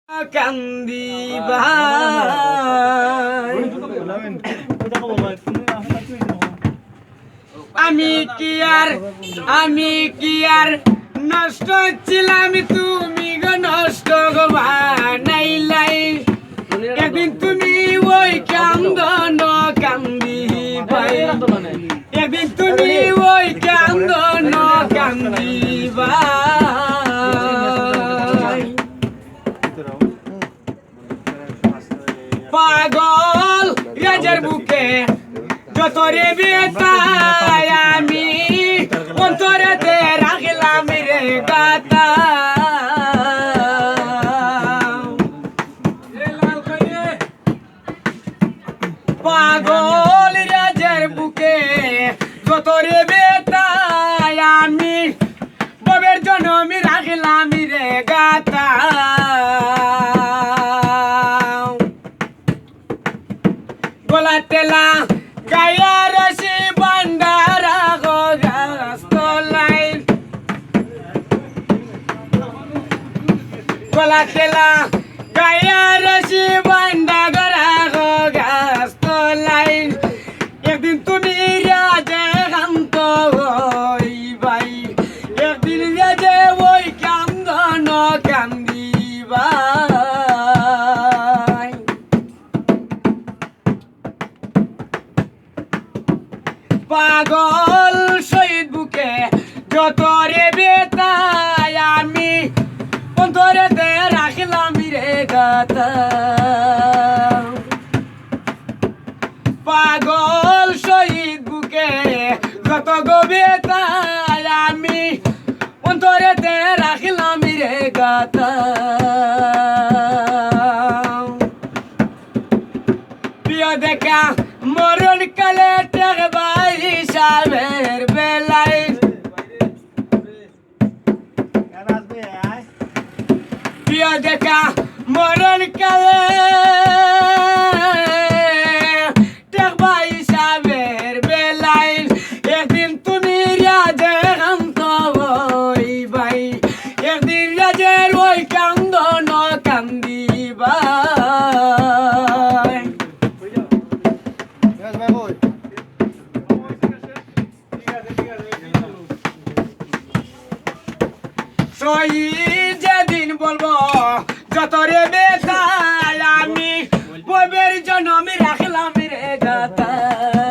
কান্দিবা আমি কি আর নষ্ট ছিলাম, তুমি গো নষ্ট বানাইলাই। একদিন তুমি ওই কান্দন কান্দিবাই, একদিন তুমি ওই কান্দন কান্দিবা। পাগল রাজার বুকে যত রে বেতায়, আমি অন্তরেতে রাখলাম রে গাতা। পাগল রাজার বুকে যত রে বেতায়, আমি ববের জন্ম রাখলাম রে গাতা। গোলা তেলা গায়া রসি বান্ডারা গো গাছতলাই, গোলা তেলা গায়া রসি বান্ডারা গো গাছতলাই। একদিন তুমি রাজে কান্ত হইবাই, একদিন রাজে ওই কান্দন কান্দিবা। পাগল শহীদ বুকে যত রে বেতায়, আমি অন্তরেতে রাখলাম রে গাতা। পাগল শহীদ বুকে যত গো বেতায়, আমি অন্তরেতে রাখলাম রে গাতা। প্রিয় দেখা মরণ কালে টেকবাই হিসাবের বেলায়, প্রিয় দেখা মরণ কালে টেকবাই হিসাবের বেলায়। একদিন তুমি রাজে কান্ত হইবাই, একদিন রাজের ওই কান্দন কান্দিবা। শহীদ যেদিন বলবো যত রে বেতায়, আমি ববের জন্ম